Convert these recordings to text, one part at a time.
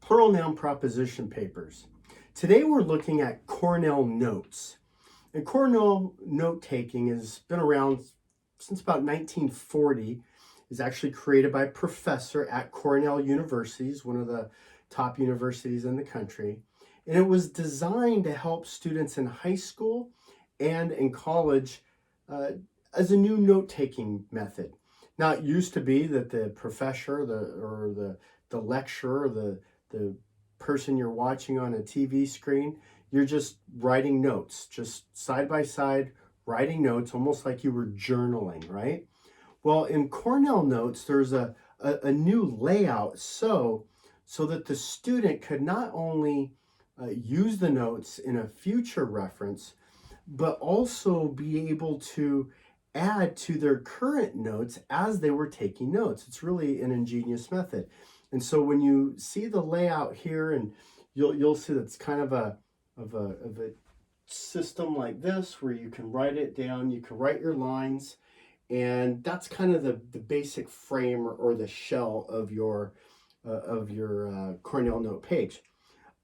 Plural Noun Proposition papers. Today we're looking at Cornell Notes. And Cornell note-taking has been around since about 1940. It's actually created by a professor at Cornell University, one of the top universities in the country. And it was designed to help students in high school and in college as a new note-taking method. Now, it used to be that the professor the lecturer, the person you're watching on a TV screen, you're just writing notes, just side by side, writing notes, almost like you were journaling, right? Well, in Cornell Notes, there's a new layout so that the student could not only use the notes in a future reference, but also be able to add to their current notes as they were taking notes. It's really an ingenious method. And so when you see the layout here, and you'll see that's kind of a system like this, where you can write it down, you can write your lines, and that's kind of the basic frame or the shell of your Cornell Note page.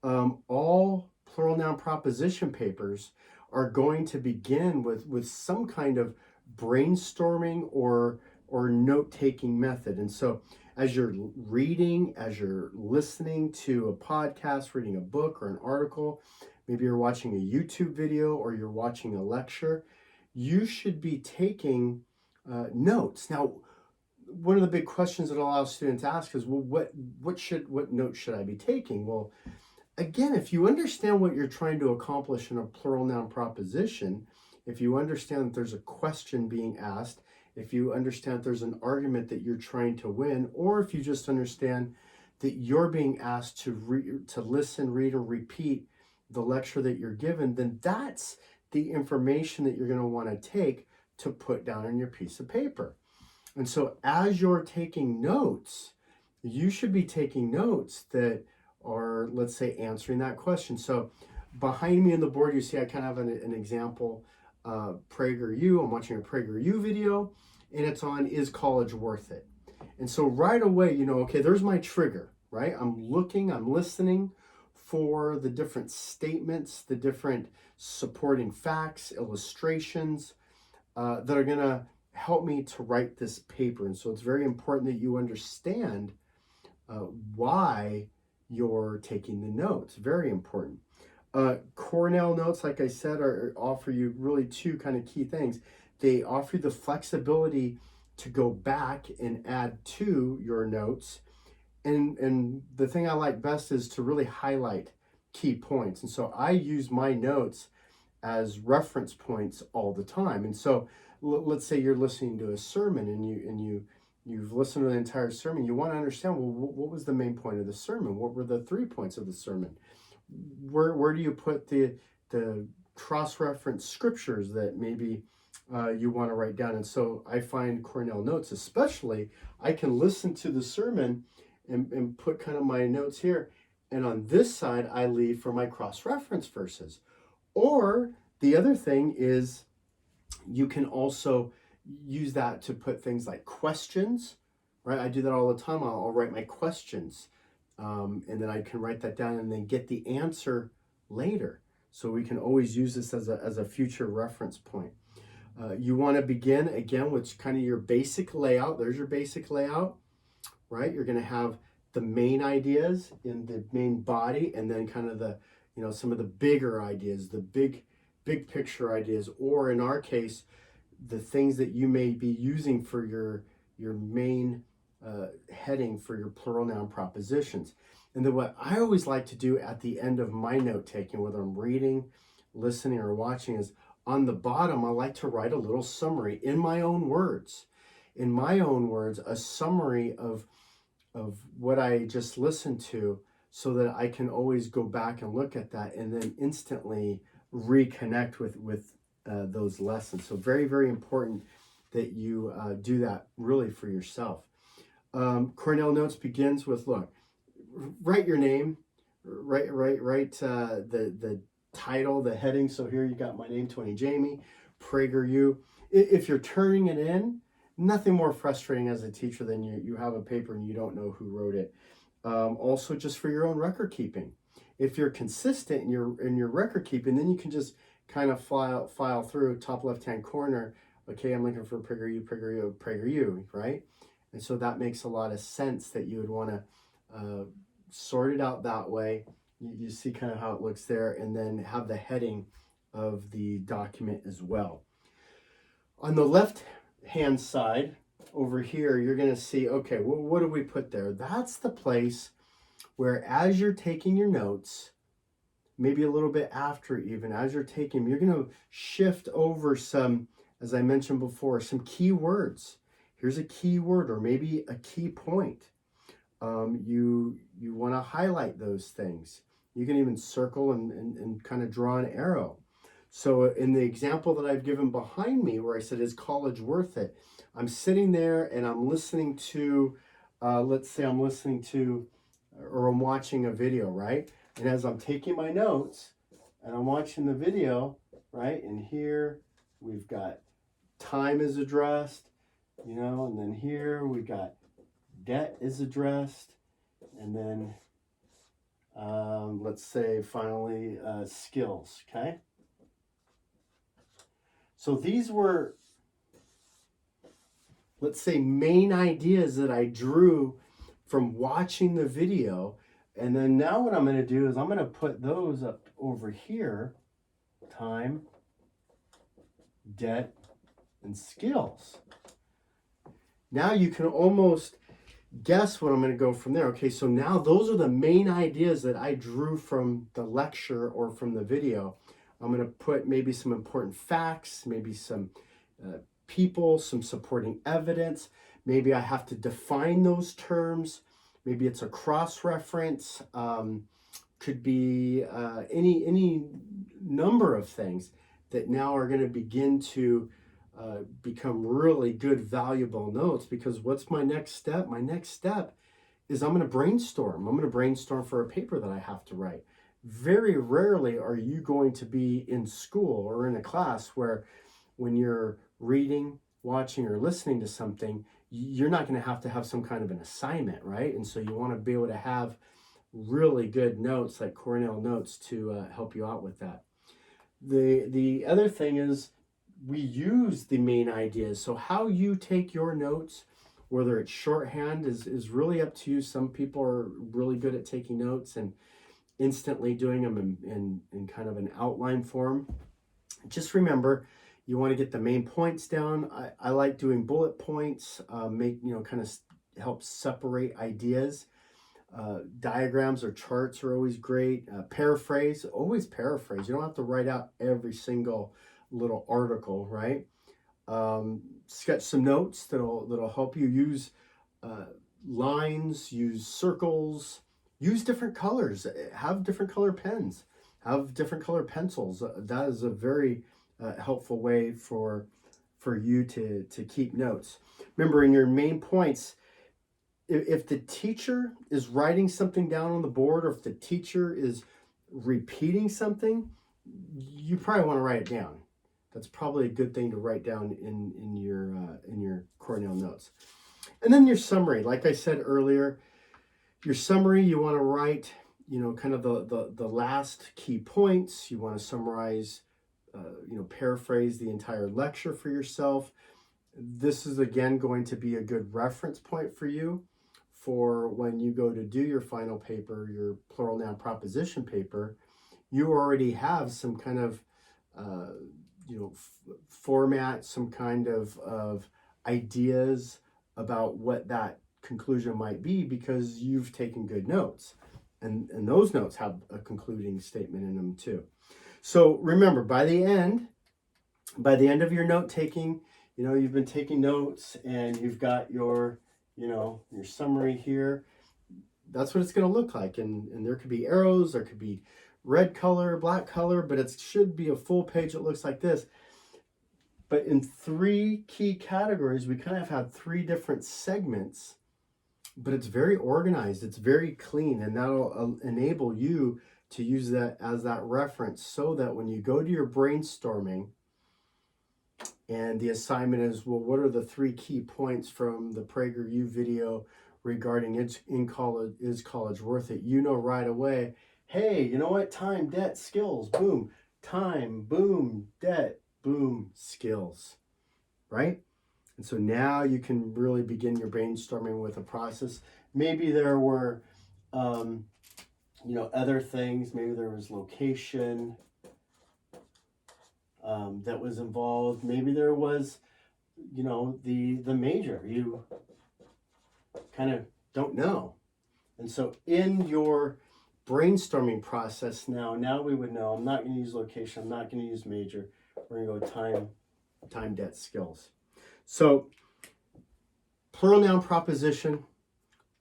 All plural noun proposition papers are going to begin with some kind of brainstorming or note-taking method. And so as you're reading, as you're listening to a podcast, reading a book or an article, maybe you're watching a YouTube video or you're watching a lecture, you should be taking notes. Now, one of the big questions that a lot of students ask is, well, what notes should I be taking? Well, again, if you understand what you're trying to accomplish in a plural noun proposition, if you understand that there's a question being asked, if you understand there's an argument that you're trying to win, or if you just understand that you're being asked to listen, read, or repeat the lecture that you're given, then that's the information that you're going to want to take to put down on your piece of paper. And so as you're taking notes, you should be taking notes that are, let's say, answering that question. So behind me on the board, you see I kind of have an example, PragerU. I'm watching a PragerU video, and it's on, is college worth it? And so right away, okay, there's my trigger, right? I'm listening for the different statements, the different supporting facts, illustrations that are going to help me to write this paper. And so it's very important that you understand why you're taking the notes. Very important. Cornell Notes, like I said, offer you really two kind of key things. They offer you the flexibility to go back and add to your notes. And the thing I like best is to really highlight key points. And so I use my notes as reference points all the time. And so let's say you're listening to a sermon and you've listened to the entire sermon. You want to understand, well, what was the main point of the sermon? What were the 3 points of the sermon? Where do you put the cross-reference scriptures that maybe you want to write down? And so I find Cornell Notes, especially, I can listen to the sermon and put kind of my notes here. And on this side, I leave for my cross-reference verses. Or the other thing is you can also use that to put things like questions, right? I do that all the time. I'll write my questions. And then I can write that down and then get the answer later. So we can always use this as a future reference point. You want to begin again with kind of your basic layout. There's your basic layout, right? You're going to have the main ideas in the main body, and then kind of the, some of the bigger ideas, the big picture ideas, or in our case, the things that you may be using for your main heading for your plural noun propositions. And then what I always like to do at the end of my note taking, whether I'm reading, listening, or watching, is on the bottom, I like to write a little summary in my own words. In my own words, a summary of what I just listened to, so that I can always go back and look at that and then instantly reconnect with those lessons. So very, very important that you do that really for yourself. Cornell Notes begins with, look, write your name, write the title, the heading. So here you got my name, Tony Jamie, PragerU. If you're turning it in, nothing more frustrating as a teacher than you have a paper and you don't know who wrote it. Also just for your own record keeping. If you're consistent in your record keeping, then you can just kind of file through top left-hand corner. Okay, I'm looking for PragerU, PragerU, PragerU, right? And so that makes a lot of sense that you would want to sort it out that way. You see kind of how it looks there, and then have the heading of the document as well. On the left-hand side over here, you're going to see, okay, well, what do we put there? That's the place where as you're taking your notes, maybe a little bit after even, as you're taking them, you're going to shift over some, as I mentioned before, some key words. Here's a key word or maybe a key point. You want to highlight those things. You can even circle and kind of draw an arrow. So in the example that I've given behind me where I said, is college worth it? I'm sitting there and I'm listening to, let's say I'm listening to, or I'm watching a video, right? And as I'm taking my notes and I'm watching the video, right? And here we've got time is addressed, you know, and then here we got debt is addressed. And then let's say finally skills, okay? So these were, let's say, main ideas that I drew from watching the video. And then now what I'm going to do is I'm going to put those up over here. Time, debt, and skills. Now you can almost guess what I'm going to go from there. Okay, so now those are the main ideas that I drew from the lecture or from the video. I'm going to put maybe some important facts, maybe some people, some supporting evidence. Maybe I have to define those terms. Maybe it's a cross-reference. Could be any number of things that now are going to begin to become really good, valuable notes. Because what's my next step? My next step is I'm going to brainstorm. I'm going to brainstorm for a paper that I have to write. Very rarely are you going to be in school or in a class where when you're reading, watching, or listening to something, you're not going to have some kind of an assignment, right? And so you want to be able to have really good notes like Cornell Notes to help you out with that. The other thing is we use the main ideas. So how you take your notes, whether it's shorthand, is really up to you. Some people are really good at taking notes and instantly doing them in kind of an outline form. Just remember, you want to get the main points down. I like doing bullet points, kind of help separate ideas. Diagrams or charts are always great. Paraphrase, always paraphrase. You don't have to write out every single little article, right? Sketch some notes that'll help you. Use lines, use circles, use different colors, have different color pens, have different color pencils. That is a very helpful way for you to keep notes. Remember, in your main points, if the teacher is writing something down on the board, or if the teacher is repeating something, you probably want to write it down. That's probably a good thing to write down in your Cornell Notes. And then your summary, like I said earlier, your summary, you want to write, kind of the last key points. You want to summarize, paraphrase the entire lecture for yourself. This is, again, going to be a good reference point for you for when you go to do your final paper, your plural noun proposition paper. You already have some kind of, format, some kind of ideas about what that conclusion might be because you've taken good notes. And those notes have a concluding statement in them too. So remember, by the end of your note taking, you've been taking notes and you've got your summary here. That's what it's going to look like. And there could be arrows, there could be red color, black color, but it should be a full page that looks like this. But in 3 key categories, we kind of have 3 different segments, but it's very organized, it's very clean, and that'll enable you to use that as that reference so that when you go to your brainstorming and the assignment is, well, what are the 3 key points from the PragerU video regarding is college worth it, you know right away, hey, you know what? Time, debt, skills, boom. Time, boom, debt, boom, skills, right? And so now you can really begin your brainstorming with a process. Maybe there were, other things. Maybe there was location that was involved. Maybe there was, the major. You kind of don't know. And so in your brainstorming process now we would know I'm not going to use location, I'm not going to use major. We're going to go time, debt, skills. So plural noun proposition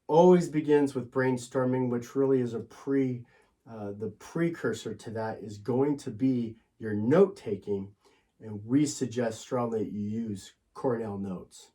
always begins with brainstorming, which really is the precursor to that is going to be your note taking, and we suggest strongly that you use Cornell Notes.